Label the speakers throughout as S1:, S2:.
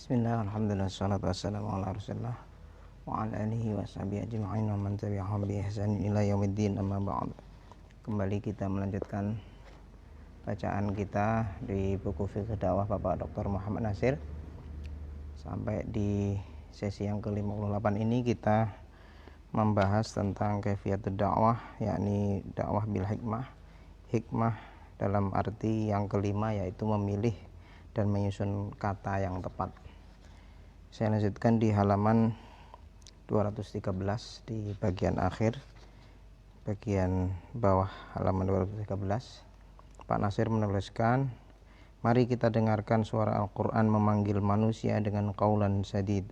S1: Bismillah, alhamdulillah, wassalatu wassalamu ala rasulillah wa ala alihi wa sahbihi ajma'in wa man tabi'ahum bi ihsanin ila yaumiddin, amma ba'd. Kembali kita melanjutkan bacaan kita di buku Fiqh Dakwah Bapak Dr. Muhammad Nasir. Sampai di sesi yang ke-58 ini kita membahas tentang kaifiyatud dakwah, yakni dakwah bil hikmah. Hikmah dalam arti yang kelima, yaitu memilih dan menyusun kata yang tepat. Saya lanjutkan di halaman 213 di bagian akhir, bagian bawah halaman 213. Pak Nasir menuliskan, mari kita dengarkan suara Al-Quran memanggil manusia dengan qaulan sadid.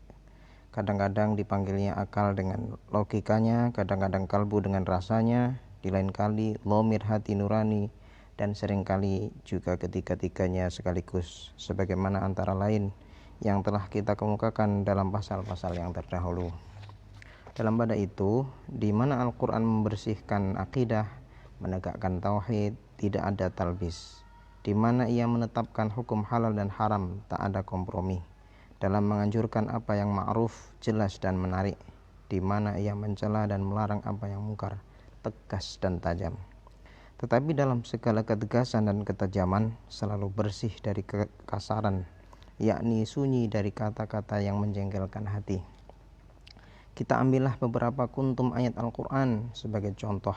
S1: Kadang-kadang dipanggilnya akal dengan logikanya, kadang-kadang kalbu dengan rasanya, di lain kali lomir hati nurani, dan seringkali juga ketiga-tiganya sekaligus, sebagaimana antara lain yang telah kita kemukakan dalam pasal-pasal yang terdahulu. Dalam pada itu, di mana Al-Quran membersihkan akidah, menegakkan tauhid, tidak ada talbis, di mana ia menetapkan hukum halal dan haram, tak ada kompromi, dalam menganjurkan apa yang ma'ruf, jelas dan menarik, di mana ia mencela dan melarang apa yang mungkar, tegas dan tajam. Tetapi dalam segala ketegasan dan ketajaman selalu bersih dari kekasaran, yakni sunyi dari kata-kata yang menjengkelkan hati. Kita ambillah beberapa kuntum ayat Al-Quran sebagai contoh.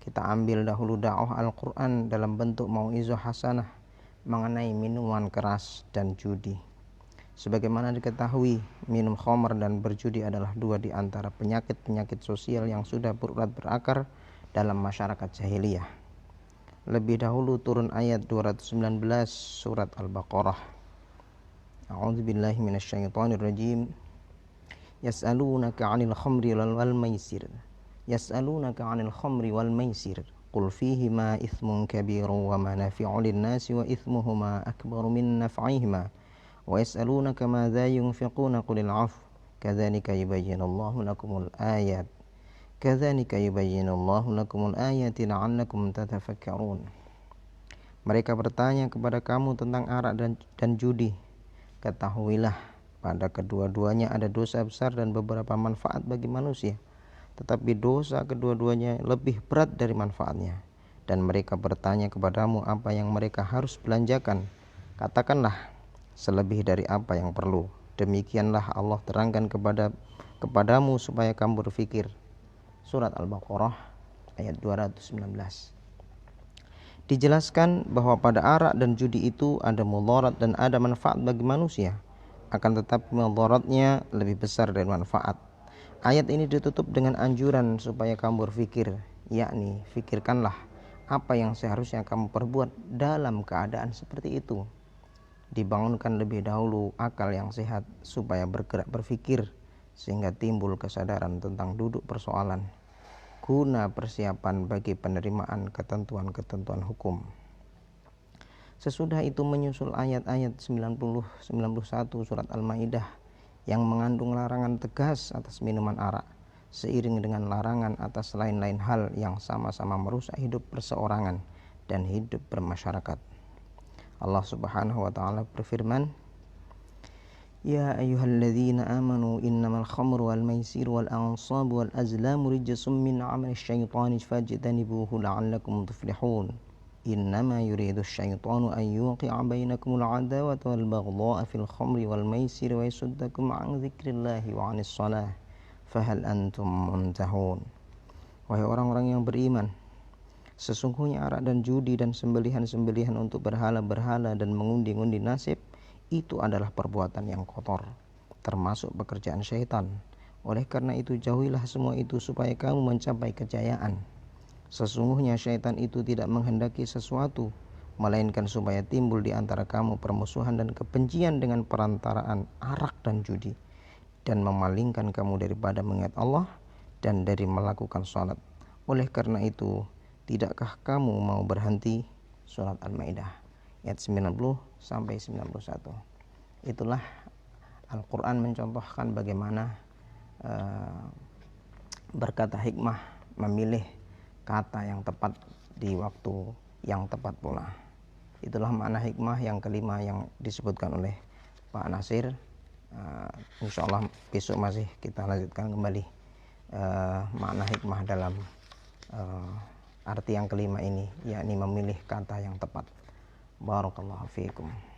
S1: Kita ambil dahulu dakwah Al-Quran dalam bentuk mau'izah hasanah mengenai minuman keras dan judi. Sebagaimana diketahui, minum khamr dan berjudi adalah dua di antara penyakit-penyakit sosial yang sudah berurat berakar dalam masyarakat jahiliyah. Lebih dahulu turun ayat 219 surat Al-Baqarah. A'udzubillahi minasyaitonir rajim. Yas'alunaka 'anil khamri wal maisir. Yas'alunaka 'anil khamri wal maisir. Qul fihima ithmun kabirun wa manafi'u lin-nasi wa ithmuhuma akbaru min naf'ihima. Wa yas'alunaka madza yunfiquna qulil 'afw. Kadzalika yubayyinullahu lakumul ayat. Kadzalika yubayyinullahu lakumul ayati la'allakum tatafakkarun. Mereka bertanya kepada kamu tentang arak dan judi. Ketahuilah, pada kedua-duanya ada dosa besar dan beberapa manfaat bagi manusia, tetapi dosa kedua-duanya lebih berat dari manfaatnya. Dan mereka bertanya kepadamu apa yang mereka harus belanjakan. Katakanlah, selebih dari apa yang perlu. Demikianlah Allah terangkan kepadamu supaya kamu berfikir. Surat Al-Baqarah ayat 219. Dijelaskan bahwa pada arak dan judi itu ada mudarat dan ada manfaat bagi manusia, akan tetapi mudaratnya lebih besar dari manfaat. Ayat ini ditutup dengan anjuran supaya kamu berfikir, yakni fikirkanlah apa yang seharusnya kamu perbuat dalam keadaan seperti itu. Dibangunkan lebih dahulu akal yang sehat supaya bergerak berfikir, sehingga timbul kesadaran tentang duduk persoalan, guna persiapan bagi penerimaan ketentuan-ketentuan hukum. Sesudah itu menyusul ayat-ayat 90-91 surat Al-Maidah yang mengandung larangan tegas atas minuman arak, seiring dengan larangan atas lain-lain hal yang sama-sama merusak hidup perseorangan dan hidup bermasyarakat. Allah Subhanahu wa taala berfirman, Ya ayyuhalladzina amanu innamal khamru wal maisiru wal ansabu wal azlamu rijsum min 'amali syaitani fajtanibuhu la'allakum tuflihun. Innama yuridu syaitanu an yuqi'a bainakumul 'adawata wal baghdha'a fil khamri wal maisiri wa yasuddakum 'an dzikrillahi wa 'anis shalah. Fahal antum muntahun. Wahai orang-orang yang beriman, sesungguhnya arak dan judi dan sembelihan-sembelihan untuk berhala-berhala dan mengundi-undi nasib itu adalah perbuatan yang kotor, termasuk pekerjaan syaitan. Oleh karena itu jauhilah semua itu supaya kamu mencapai kejayaan. Sesungguhnya syaitan itu tidak menghendaki sesuatu, melainkan supaya timbul di antara kamu permusuhan dan kebencian dengan perantaraan arak dan judi, dan memalingkan kamu daripada mengingat Allah dan dari melakukan salat. Oleh karena itu, tidakkah kamu mau berhenti? Surat Al-Maidah ayat 90 sampai 91. Itulah Al-Quran mencontohkan bagaimana berkata hikmah, memilih kata yang tepat di waktu yang tepat pula. Itulah makna hikmah yang kelima yang disebutkan oleh Pak Nasir Insya Allah besok masih kita lanjutkan kembali makna hikmah dalam arti yang kelima ini, yakni memilih kata yang tepat. Barakallahu fiikum.